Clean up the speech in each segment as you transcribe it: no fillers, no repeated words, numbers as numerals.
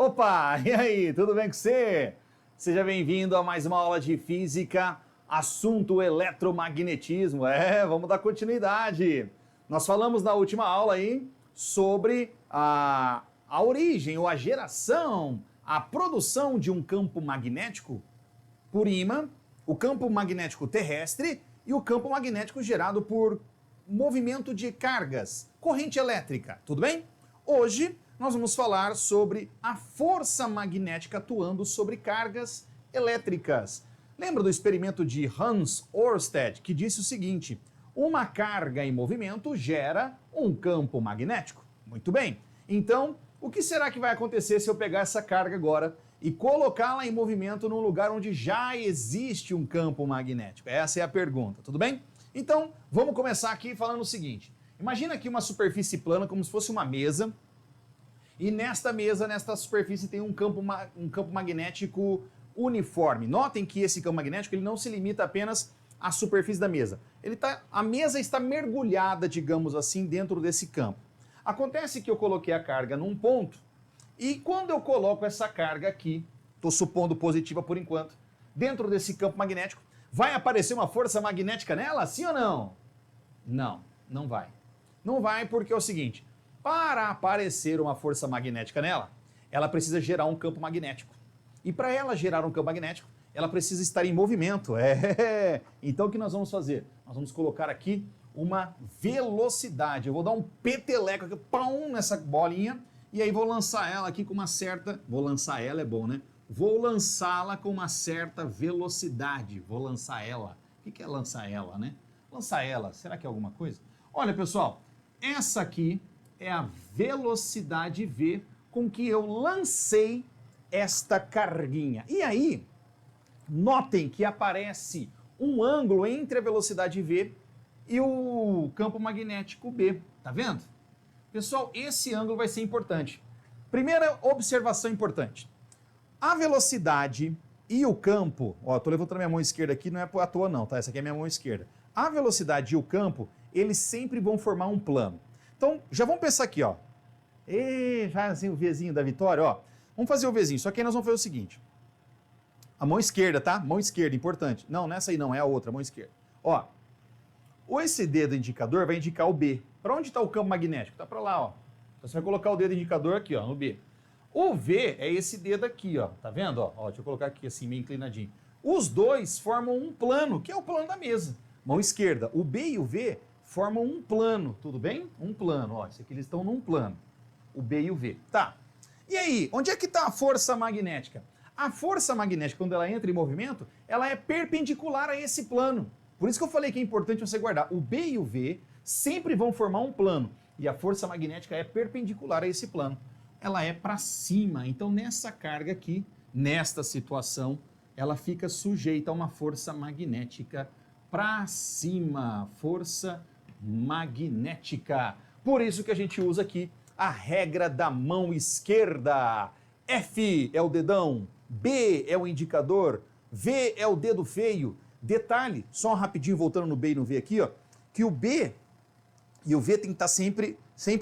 Opa, e aí, tudo bem com você? Seja bem-vindo a mais uma aula de física, assunto eletromagnetismo. Vamos dar continuidade. Nós falamos na última aula aí sobre a origem ou a geração, a produção de um campo magnético por ímã, o campo magnético terrestre e o campo magnético gerado por movimento de cargas, corrente elétrica, tudo bem? Hoje nós vamos falar sobre a força magnética atuando sobre cargas elétricas. Lembra do experimento de Hans Ørsted, que disse o seguinte: uma carga em movimento gera um campo magnético? Muito bem. Então, o que será que vai acontecer se eu pegar essa carga agora e colocá-la em movimento num lugar onde já existe um campo magnético? Essa é a pergunta, tudo bem? Então, vamos começar aqui falando o seguinte. Imagina aqui uma superfície plana como se fosse uma mesa, e nesta mesa, nesta superfície, tem um campo magnético uniforme. Notem que esse campo magnético ele não se limita apenas à superfície da mesa. A mesa está mergulhada, digamos assim, dentro desse campo. Acontece que eu coloquei a carga num ponto, e quando eu coloco essa carga aqui, estou supondo positiva por enquanto, dentro desse campo magnético, vai aparecer uma força magnética nela, sim ou não? Não, não vai. Não vai porque é o seguinte, para aparecer uma força magnética nela, ela precisa gerar um campo magnético. E para ela gerar um campo magnético, ela precisa estar em movimento. Então o que nós vamos fazer? Nós vamos colocar aqui uma velocidade. Eu vou dar um peteleco aqui, pão, nessa bolinha, e aí vou lançar ela aqui com uma certa... Vou lançar ela, é bom, né? Vou lançá-la com uma certa velocidade. Vou lançar ela. O que é lançar ela, né? Lançar ela, será que é alguma coisa? Olha, pessoal, essa aqui é a velocidade V com que eu lancei esta carguinha. E aí, notem que aparece um ângulo entre a velocidade V e o campo magnético B. Tá vendo? Pessoal, esse ângulo vai ser importante. Primeira observação importante. A velocidade e o campo... Ó, tô levantando minha mão esquerda aqui, não é à toa não, tá? Essa aqui é a minha mão esquerda. A velocidade e o campo, eles sempre vão formar um plano. Então, já vamos pensar aqui, ó. Faz assim o Vzinho da vitória, ó. Vamos fazer o Vzinho, só que aí nós vamos fazer o seguinte. A mão esquerda, tá? Mão esquerda, importante. Não, nessa aí não, é a outra, mão esquerda. Ó, esse dedo indicador vai indicar o B. Para onde está o campo magnético? Tá para lá, ó. Então, você vai colocar o dedo indicador aqui, ó, no B. O V é esse dedo aqui, ó. Tá vendo? Ó, deixa eu colocar aqui assim, meio inclinadinho. Os dois formam um plano, que é o plano da mesa. Mão esquerda. O B e o V formam um plano, tudo bem? Um plano, ó. Isso aqui eles estão num plano. O B e o V. Tá. E aí, onde é que está a força magnética? A força magnética, quando ela entra em movimento, ela é perpendicular a esse plano. Por isso que eu falei que é importante você guardar. O B e o V sempre vão formar um plano. E a força magnética é perpendicular a esse plano. Ela é para cima. Então, nessa carga aqui, nesta situação, ela fica sujeita a uma força magnética para cima. Força magnética. Por isso que a gente usa aqui a regra da mão esquerda. F é o dedão, B é o indicador, V é o dedo feio. Detalhe, só rapidinho voltando no B e no V aqui, ó, que o B e o V tem que estar sempre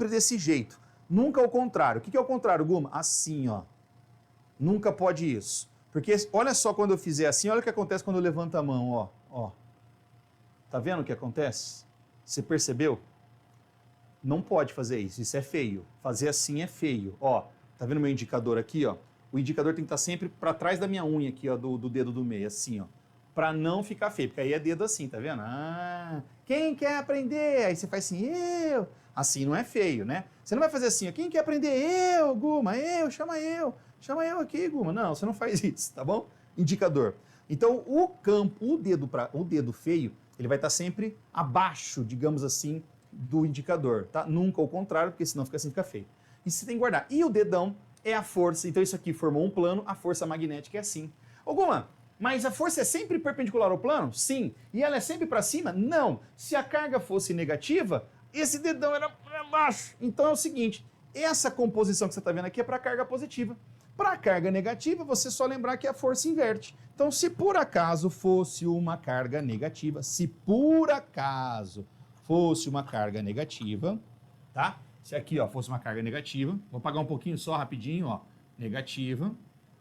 desse jeito. Nunca ao contrário. O que é o contrário, Guma? Assim, ó. Nunca pode isso. Porque olha só quando eu fizer assim, olha o que acontece quando eu levanto a mão, ó. Ó. Tá vendo o que acontece? Você percebeu? Não pode fazer isso, isso é feio. Fazer assim é feio. Ó, tá vendo meu indicador aqui, ó? O indicador tem que estar sempre para trás da minha unha aqui, ó, do dedo do meio, assim, ó. Para não ficar feio, porque aí é dedo assim, tá vendo? Ah, quem quer aprender? Aí você faz assim, eu. Assim não é feio, né? Você não vai fazer assim, ó, quem quer aprender? Eu, Guma, eu, chama eu. Chama eu aqui, Guma. Não, você não faz isso, tá bom? Indicador. Então, o campo, o dedo feio, ele vai estar sempre abaixo, digamos assim, do indicador, tá? Nunca ao contrário, porque senão fica assim, fica feio. Isso você tem que guardar. E o dedão é a força, então isso aqui formou um plano, a força magnética é assim. Guma, mas a força é sempre perpendicular ao plano? Sim. E ela é sempre para cima? Não. Se a carga fosse negativa, esse dedão era para baixo. Então é o seguinte, essa composição que você está vendo aqui é para carga positiva. Para carga negativa, você só lembrar que a força inverte. Então, se por acaso fosse uma carga negativa, se por acaso fosse uma carga negativa, tá? Se aqui, ó, fosse uma carga negativa, vou apagar um pouquinho só rapidinho, ó. negativa,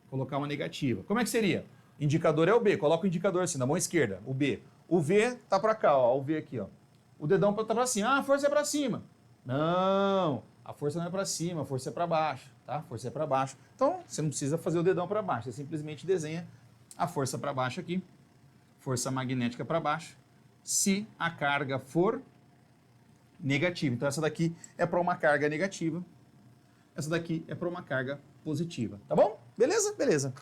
colocar uma negativa. Como é que seria? Indicador é o B, coloca o indicador assim, na mão esquerda, o B. O V tá para cá, ó, o V aqui, ó. O dedão tá para cima. Ah, a força é para cima. Não, a força não é para cima, a força é para baixo, tá? A força é para baixo. Então, você não precisa fazer o dedão para baixo, você simplesmente desenha a força para baixo aqui, força magnética para baixo, se a carga for negativa. Então, essa daqui é para uma carga negativa, essa daqui é para uma carga positiva, tá bom? Beleza? Beleza.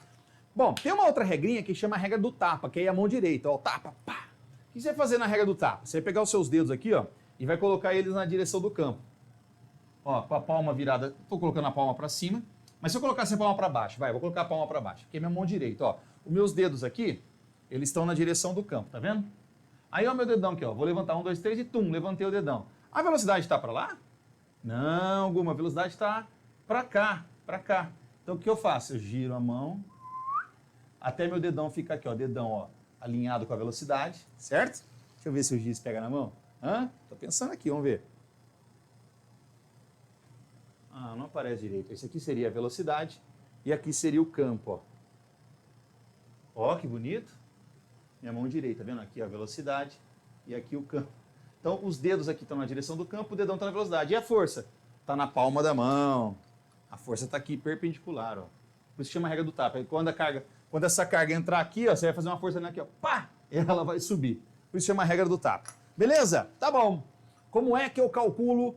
Bom, tem uma outra regrinha que chama a regra do tapa, que é a mão direita, ó, tapa, pá. O que você vai fazer na regra do tapa? Você vai pegar os seus dedos aqui, ó, e vai colocar eles na direção do campo. Ó, com a palma virada, tô colocando a palma para cima, mas se eu colocar essa palma para baixo, vou colocar a palma para baixo, que é minha mão direita, ó. Os meus dedos aqui, eles estão na direção do campo, tá vendo? Aí, ó, meu dedão aqui, ó, vou levantar 1, 2, 3 e tum, levantei o dedão. A velocidade está para lá? Não, Guma, a velocidade está para cá, para cá. Então, o que eu faço? Eu giro a mão até meu dedão ficar aqui, ó, dedão, ó, alinhado com a velocidade, certo? Deixa eu ver se o giz pega na mão. Tô pensando aqui, vamos ver. Ah, não aparece direito. Esse aqui seria a velocidade e aqui seria o campo, ó. Ó, que bonito. Minha mão direita, vendo? Aqui a velocidade e aqui o campo. Então, os dedos aqui estão na direção do campo, o dedão está na velocidade. E a força? Está na palma da mão. A força está aqui perpendicular, ó. Por isso chama a regra do tapa. Quando essa carga entrar aqui, ó, você vai fazer uma força aqui, ó, pá, e ela vai subir. Por isso chama a regra do tapa. Beleza? Tá bom. Como é que eu calculo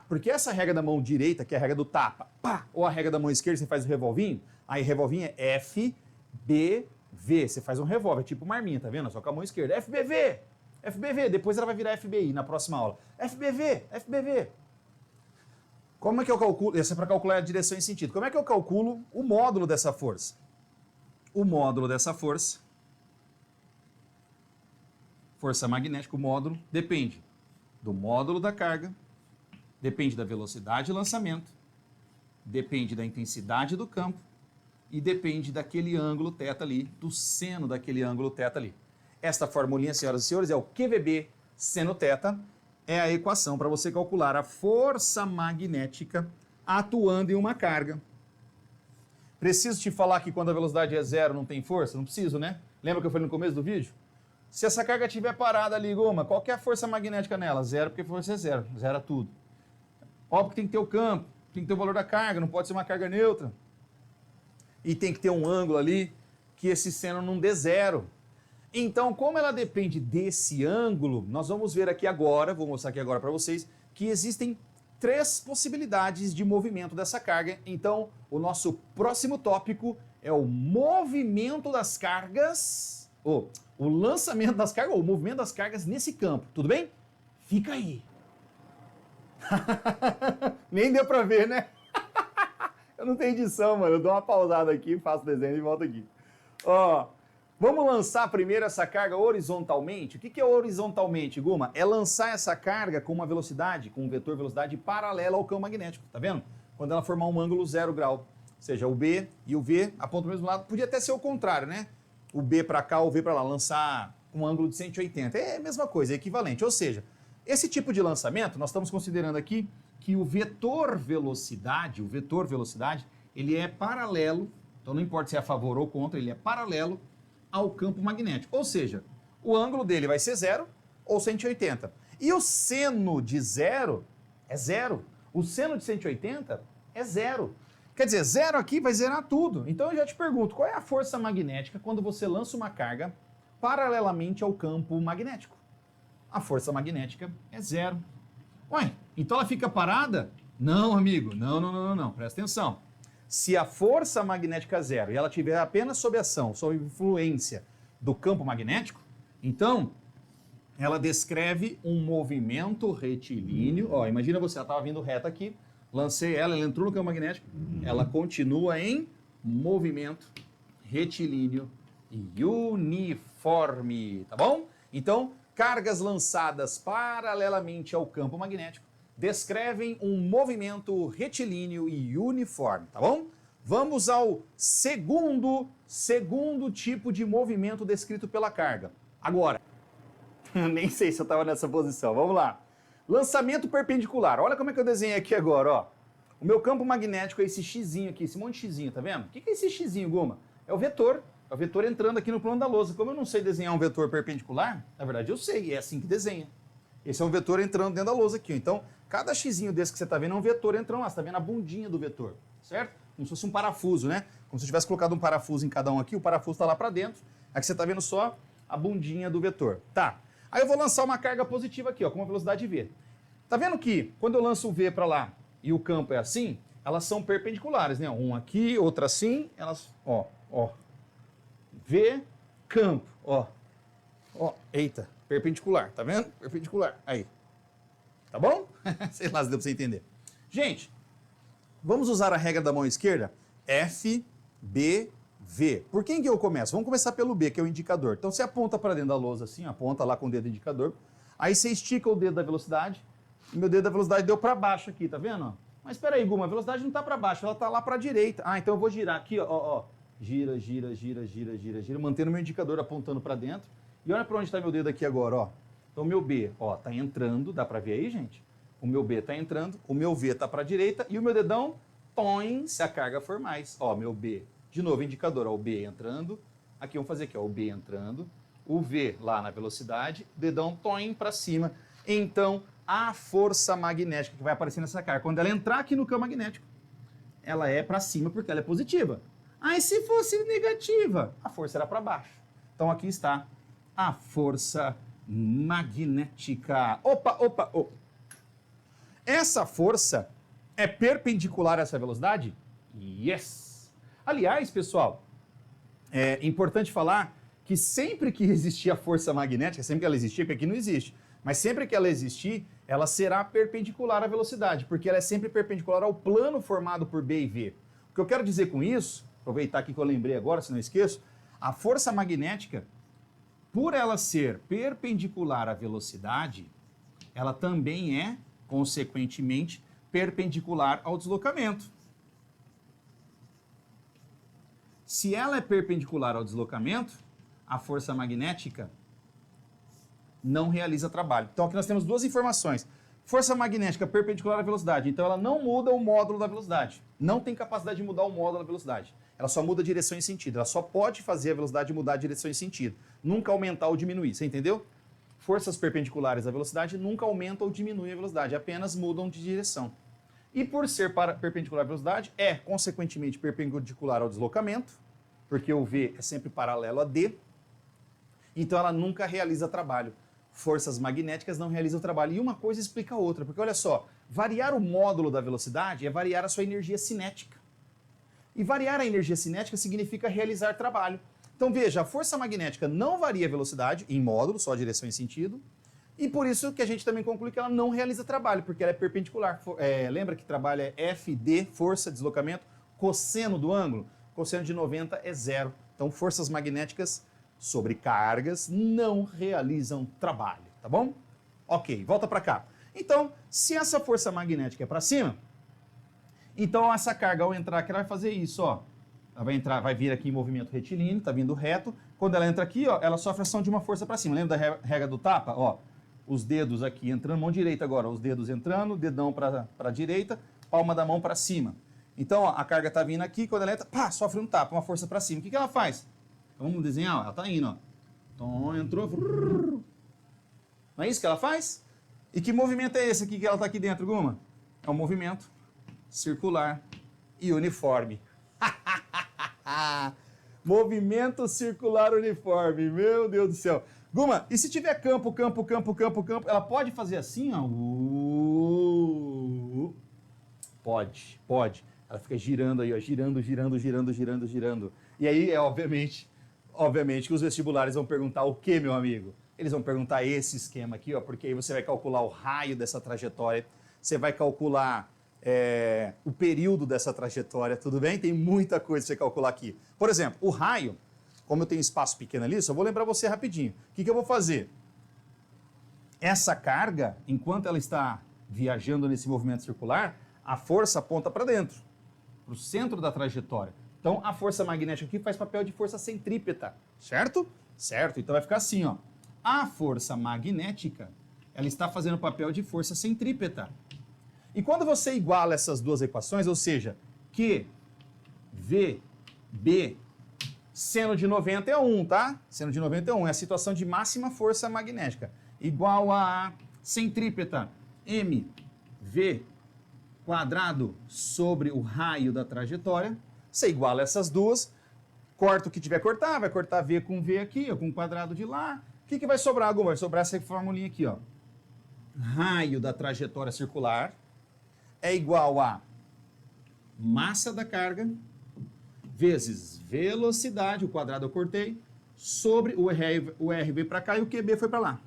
porque essa regra da mão direita, que é a regra do tapa, pá, ou a regra da mão esquerda, você faz o revolvinho, aí revolvinho é F, B, V. Você faz um revólver, tipo uma arminha, tá vendo? Só com a mão esquerda. FBV, FBV. Depois ela vai virar FBI na próxima aula. FBV, FBV. Como é que eu calculo? Essa é para calcular a direção e sentido. Como é que eu calculo o módulo dessa força? O módulo dessa força magnética, o módulo, depende do módulo da carga, depende da velocidade de lançamento, depende da intensidade do campo e depende daquele ângulo θ ali, do seno daquele ângulo θ ali. Esta formulinha, senhoras e senhores, é o QVB seno θ, é a equação para você calcular a força magnética atuando em uma carga. Preciso te falar que quando a velocidade é zero não tem força? Não preciso, né? Lembra que eu falei no começo do vídeo? Se essa carga estiver parada ali, Goma, qual que é a força magnética nela? Zero, porque força é zero. Zera tudo. Óbvio que tem que ter o campo, tem que ter o valor da carga, não pode ser uma carga neutra. E tem que ter um ângulo ali que esse seno não dê zero. Então, como ela depende desse ângulo, nós vamos ver aqui agora, vou mostrar aqui agora para vocês, que existem 3 possibilidades de movimento dessa carga. Então, o nosso próximo tópico é o movimento das cargas, o lançamento das cargas, ou o movimento das cargas nesse campo. Tudo bem? Fica aí. Nem deu para ver, né? Eu não tenho edição, mano. Eu dou uma pausada aqui, faço o desenho e volto aqui. Ó, vamos lançar primeiro essa carga horizontalmente? O que é horizontalmente, Guma? É lançar essa carga com uma velocidade, com um vetor velocidade paralela ao campo magnético, tá vendo? Quando ela formar um ângulo 0 grau. Ou seja, o B e o V apontam para o mesmo lado. Podia até ser o contrário, né? O B para cá, o V para lá. Lançar com um ângulo de 180. É a mesma coisa, é equivalente. Ou seja, esse tipo de lançamento, nós estamos considerando aqui que o vetor velocidade, ele é paralelo, então não importa se é a favor ou contra, ele é paralelo ao campo magnético. Ou seja, o ângulo dele vai ser 0 ou 180. E o seno de 0 é 0. O seno de 180 é 0. Quer dizer, 0 aqui vai zerar tudo. Então eu já te pergunto, qual é a força magnética quando você lança uma carga paralelamente ao campo magnético? A força magnética é 0. Ué, então ela fica parada? Não, amigo, não, presta atenção. Se a força magnética é 0 e ela tiver apenas sob ação, sob influência do campo magnético, então ela descreve um movimento retilíneo. Ó, imagina você, ela estava vindo reta aqui, lancei ela entrou no campo magnético, ela continua em movimento retilíneo e uniforme, tá bom? Então, cargas lançadas paralelamente ao campo magnético descrevem um movimento retilíneo e uniforme, tá bom? Vamos ao segundo tipo de movimento descrito pela carga. Agora, nem sei se eu estava nessa posição, vamos lá. Lançamento perpendicular, olha como é que eu desenhei aqui agora, ó. O meu campo magnético é esse xizinho aqui, esse monte de xizinho, tá vendo? O que é esse xizinho, Guma? É o vetor. É o vetor entrando aqui no plano da lousa. Como eu não sei desenhar um vetor perpendicular, na verdade eu sei, é assim que desenha. Esse é um vetor entrando dentro da lousa aqui. Então, cada xizinho desse que você está vendo é um vetor entrando lá. Você está vendo a bundinha do vetor, certo? Como se fosse um parafuso, né? Como se eu tivesse colocado um parafuso em cada um aqui, o parafuso está lá para dentro. Aqui você está vendo só a bundinha do vetor. Tá. Aí eu vou lançar uma carga positiva aqui, ó, com uma velocidade v. Tá vendo que quando eu lanço o v para lá e o campo é assim, elas são perpendiculares, né? Um aqui, outra assim, elas, ó, v, campo, ó, eita, perpendicular, tá vendo? Perpendicular, aí. Tá bom? Sei lá se deu para você entender. Gente, vamos usar a regra da mão esquerda? F, B, V. Por quem que eu começo? Vamos começar pelo B, que é o indicador. Então você aponta para dentro da lousa assim, aponta lá com o dedo indicador. Aí você estica o dedo da velocidade. E meu dedo da velocidade deu para baixo aqui, tá vendo? Mas espera aí, Guma, a velocidade não está para baixo, ela está lá para a direita. Ah, então eu vou girar aqui, ó. Gira, gira, gira, gira, gira, gira, mantendo o meu indicador apontando para dentro. E olha para onde está meu dedo aqui agora, ó. Então o meu B, ó, tá entrando, dá para ver aí, gente? O meu B tá entrando, o meu V tá para a direita e o meu dedão, põe se a carga for mais. Ó, meu B, de novo, indicador, ó, o B entrando. Aqui vamos fazer aqui, ó, o B entrando, o V lá na velocidade, dedão, põe para cima. Então, a força magnética que vai aparecer nessa carga, quando ela entrar aqui no campo magnético, ela é para cima porque ela é positiva. Aí se fosse negativa, a força era para baixo. Então aqui está a força magnética. Opa. Essa força é perpendicular a essa velocidade? Yes! Aliás, pessoal, é importante falar que sempre que existir a força magnética, sempre que ela existir, porque aqui não existe, mas sempre que ela existir, ela será perpendicular à velocidade, porque ela é sempre perpendicular ao plano formado por B e V. O que eu quero dizer com isso, aproveitar aqui que eu lembrei agora, se não esqueço, a força magnética, por ela ser perpendicular à velocidade, ela também é, consequentemente, perpendicular ao deslocamento. Se ela é perpendicular ao deslocamento, a força magnética não realiza trabalho. Então aqui nós temos duas informações. Força magnética perpendicular à velocidade, então ela não muda o módulo da velocidade. Não tem capacidade de mudar o módulo da velocidade. Ela só muda a direção e sentido. Ela só pode fazer a velocidade mudar a direção e sentido. Nunca aumentar ou diminuir, você entendeu? Forças perpendiculares à velocidade nunca aumentam ou diminuem a velocidade, apenas mudam de direção. E por ser perpendicular à velocidade, é consequentemente perpendicular ao deslocamento, porque o V é sempre paralelo a D, então ela nunca realiza trabalho. Forças magnéticas não realizam trabalho. E uma coisa explica a outra, porque olha só, variar o módulo da velocidade é variar a sua energia cinética. E variar a energia cinética significa realizar trabalho. Então veja, a força magnética não varia a velocidade em módulo, só a direção e sentido, e por isso que a gente também conclui que ela não realiza trabalho, porque ela é perpendicular. Lembra que trabalho é FD, força, deslocamento, cosseno do ângulo? Cosseno de 90 é zero. Então forças magnéticas sobre cargas não realizam trabalho, tá bom? Ok, volta para cá. Então, se essa força magnética é para cima, então essa carga ao entrar aqui ela vai fazer isso, ó. Ela vai vir aqui em movimento retilíneo, tá vindo reto. Quando ela entra aqui, ó, ela sofre ação de uma força para cima. Lembra da regra do tapa? Ó, os dedos aqui entrando, mão direita agora, os dedos entrando, dedão para a direita, palma da mão para cima. Então, ó, a carga tá vindo aqui, quando ela entra, pá, sofre um tapa, uma força para cima. O que ela faz? Vamos desenhar, ó, ela tá indo, ó. Então, entrou. Não é isso que ela faz? E que movimento é esse aqui que ela tá aqui dentro, Guma? É um movimento circular e uniforme. Movimento circular uniforme, meu Deus do céu. Guma, e se tiver campo, ela pode fazer assim, ó? Pode. Ela fica girando aí, ó, girando. E aí, obviamente que os vestibulares vão perguntar o quê, meu amigo? Eles vão perguntar esse esquema aqui, ó, porque aí você vai calcular o raio dessa trajetória, você vai calcular o período dessa trajetória, tudo bem? Tem muita coisa pra você calcular aqui. Por exemplo, o raio, como eu tenho espaço pequeno ali, só vou lembrar você rapidinho. O que eu vou fazer? Essa carga, enquanto ela está viajando nesse movimento circular, a força aponta para dentro, para o centro da trajetória. Então, a força magnética aqui faz papel de força centrípeta, certo? Certo, então vai ficar assim, ó. A força magnética, ela está fazendo papel de força centrípeta. E quando você iguala essas duas equações, ou seja, Q, V, B, seno de 90 é 1, tá? Seno de 90 é 1, é a situação de máxima força magnética. Igual a centrípeta mv quadrado sobre o raio da trajetória. Você iguala essas duas, corta o que tiver que cortar, vai cortar V com V aqui, ó, com o quadrado de lá. O que vai sobrar, Guma? Vai sobrar essa formulinha aqui, ó. Raio da trajetória circular é igual a massa da carga vezes velocidade, o quadrado eu cortei, sobre o R veio para cá e o QB foi para lá.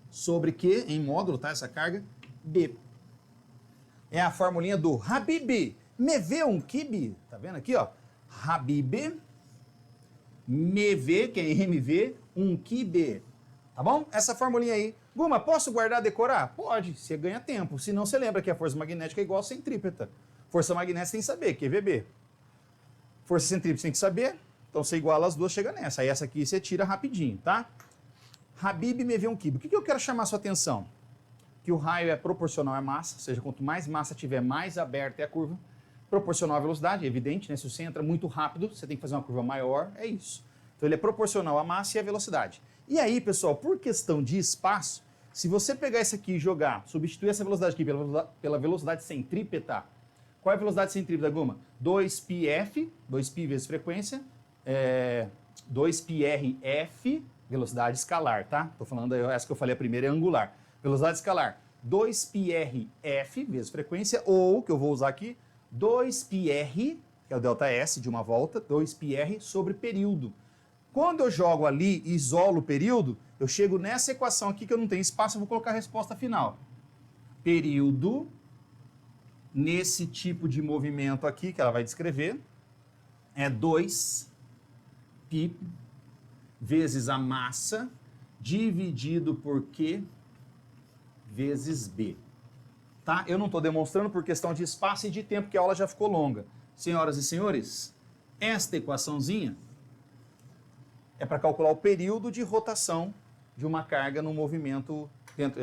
Sobre Q, em módulo, tá? Essa carga, B. É a formulinha do Habib. Me vê um kibe, tá vendo aqui, ó? Habib, me vê, que é MV, um kibe. Tá bom? Essa formulinha aí. Guma, posso guardar, decorar? Pode, você ganha tempo. Senão você lembra que a força magnética é igual a centrípeta. Força magnética tem que saber, QVB. Força centrípeta tem que saber, então você iguala as duas, chega nessa. Aí essa aqui você tira rapidinho, tá? Habib me vê um kibe. O que eu quero chamar a sua atenção? Que o raio é proporcional à massa, ou seja, quanto mais massa tiver, mais aberta é a curva. Proporcional à velocidade, é evidente, né? Se você entra muito rápido, você tem que fazer uma curva maior, é isso. Então ele é proporcional à massa e à velocidade. E aí, pessoal, por questão de espaço, se você pegar isso aqui e jogar, substituir essa velocidade aqui pela velocidade centrípeta, qual é a velocidade centrípeta, Guma? 2πf, 2π vezes frequência, 2πrf, velocidade escalar, tá? Tô falando, essa que eu falei a primeira é angular. Velocidade escalar, 2πrf vezes frequência, ou, que eu vou usar aqui, 2πr, que é o ΔS de uma volta, 2πr sobre período. Quando eu jogo ali e isolo o período, eu chego nessa equação aqui que eu não tenho espaço, eu vou colocar a resposta final. Período, nesse tipo de movimento aqui, que ela vai descrever, é 2π vezes a massa dividido por Q vezes B. Tá? Eu não estou demonstrando por questão de espaço e de tempo, que a aula já ficou longa. Senhoras e senhores, esta equaçãozinha é para calcular o período de rotação de uma carga no movimento,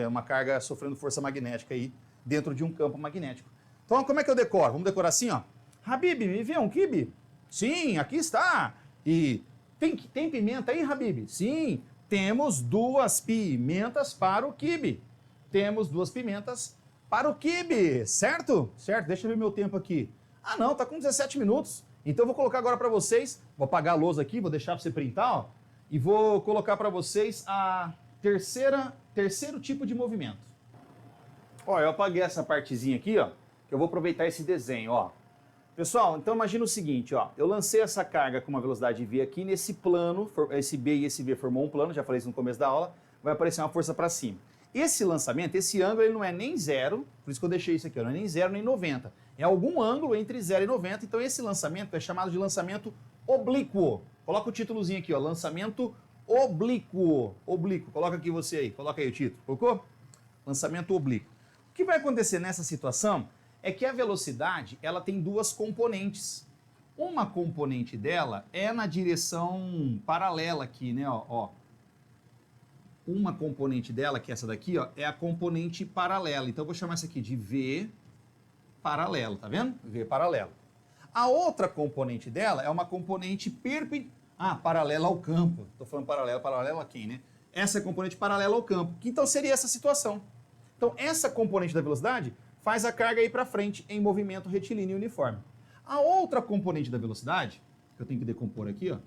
uma carga sofrendo força magnética aí dentro de um campo magnético. Então, como é que eu decoro? Vamos decorar assim, ó. Habib, me vê um quibe? Sim, aqui está. E tem pimenta aí, Habib? Sim, temos 2 pimentas para o quibe. Temos 2 pimentas para o quibe, certo? Certo, deixa eu ver meu tempo aqui. Ah não, tá com 17 minutos. Então eu vou colocar agora para vocês, vou apagar a lousa aqui, vou deixar para você printar, ó, e vou colocar para vocês a terceiro tipo de movimento. Ó, eu apaguei essa partezinha aqui, ó, que eu vou aproveitar esse desenho, ó. Pessoal, então imagina o seguinte, ó, eu lancei essa carga com uma velocidade V aqui, nesse plano, esse B e esse V formou um plano, já falei isso no começo da aula, vai aparecer uma força para cima. Esse lançamento, esse ângulo, ele não é nem zero, por isso que eu deixei isso aqui, ó, não é nem zero nem 90. É algum ângulo entre 0 e 90, então esse lançamento é chamado de lançamento oblíquo. Coloca o títulozinho aqui, ó, lançamento oblíquo. Oblíquo, coloca aqui você aí, coloca aí o título, colocou? Lançamento oblíquo. O que vai acontecer nessa situação é que a velocidade, ela tem duas componentes. Uma componente dela é na direção paralela aqui, né, ó. Uma componente dela, que é essa daqui, ó, é a componente paralela. Então eu vou chamar essa aqui de V paralelo, tá vendo? V paralelo. A outra componente dela é uma componente paralela ao campo. Estou falando paralelo a quem, né? Essa é a componente paralela ao campo. Que então seria essa situação. Então essa componente da velocidade faz a carga ir para frente em movimento retilíneo uniforme. A outra componente da velocidade, que eu tenho que decompor aqui, ó.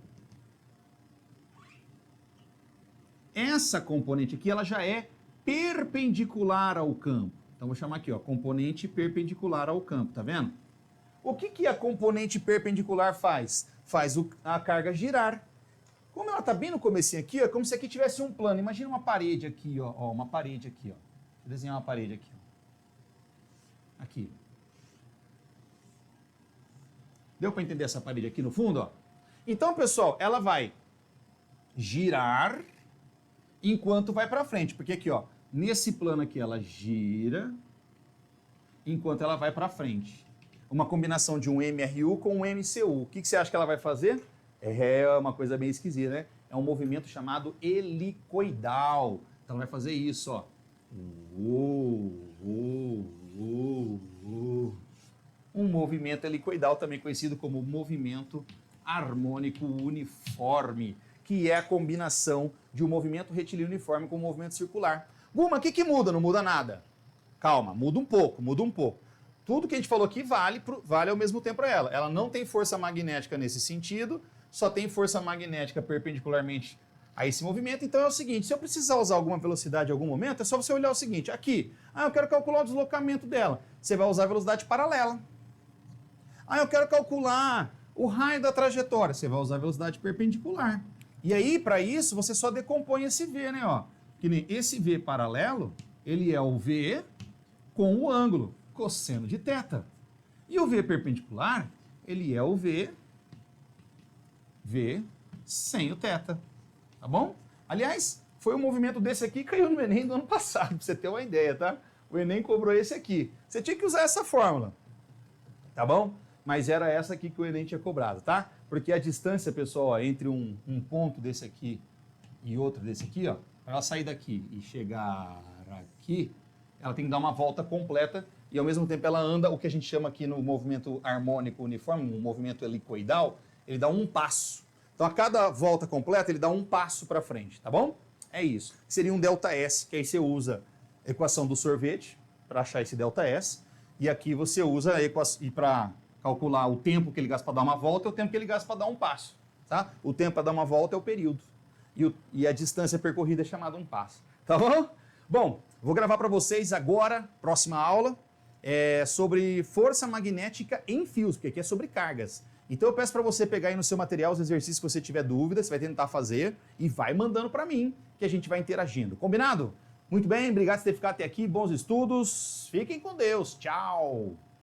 Essa componente aqui, ela já é perpendicular ao campo. Então, vou chamar aqui, ó, componente perpendicular ao campo, tá vendo? O que a componente perpendicular faz? Faz a carga girar. Como ela está bem no comecinho aqui, ó, é como se aqui tivesse um plano. Imagina uma parede aqui, ó, uma parede aqui, ó. Deixa eu desenhar uma parede aqui. Ó. Aqui. Deu para entender essa parede aqui no fundo, ó? Então, pessoal, ela vai girar enquanto vai para frente, porque aqui, ó, nesse plano aqui ela gira enquanto ela vai para frente. Uma combinação de um MRU com um MCU. O que você acha que ela vai fazer? É uma coisa bem esquisita, né? É um movimento chamado helicoidal. Então ela vai fazer isso, ó. Um movimento helicoidal, também conhecido como movimento harmônico uniforme, que é a combinação de um movimento retilíneo uniforme com um movimento circular. Guma, o que muda? Não muda nada. Calma, muda um pouco, muda um pouco. Tudo que a gente falou aqui vale ao mesmo tempo para ela. Ela não tem força magnética nesse sentido, só tem força magnética perpendicularmente a esse movimento. Então é o seguinte, se eu precisar usar alguma velocidade em algum momento, é só você olhar o seguinte, aqui, eu quero calcular o deslocamento dela. Você vai usar a velocidade paralela. Eu quero calcular o raio da trajetória. Você vai usar a velocidade perpendicular. E aí, para isso, você só decompõe esse V, né? Ó, que nem esse V paralelo, ele é o V com o ângulo cosseno de θ. E o V perpendicular, ele é o V sem o θ. Tá bom? Aliás, foi um movimento desse aqui que caiu no Enem do ano passado, pra você ter uma ideia, tá? O Enem cobrou esse aqui. Você tinha que usar essa fórmula, tá bom? Mas era essa aqui que o Enem tinha cobrado, tá? Porque a distância, pessoal, ó, entre um ponto desse aqui e outro desse aqui, ó, para ela sair daqui e chegar aqui, ela tem que dar uma volta completa e ao mesmo tempo ela anda, o que a gente chama aqui no movimento harmônico uniforme, um movimento helicoidal, ele dá um passo. Então a cada volta completa ele dá um passo para frente, tá bom? É isso. Seria um ΔS, que aí você usa a equação do sorvete para achar esse ΔS, e aqui você usa a equação para calcular o tempo que ele gasta para dar uma volta e o tempo que ele gasta para dar um passo, tá? O tempo para dar uma volta é o período e a distância percorrida é chamada um passo, tá bom? Bom, vou gravar para vocês agora, próxima aula, sobre força magnética em fios, porque aqui é sobre cargas. Então eu peço para você pegar aí no seu material os exercícios que você tiver dúvida, você vai tentar fazer e vai mandando para mim, que a gente vai interagindo. Combinado? Muito bem, obrigado por ter ficado até aqui, bons estudos, fiquem com Deus, tchau!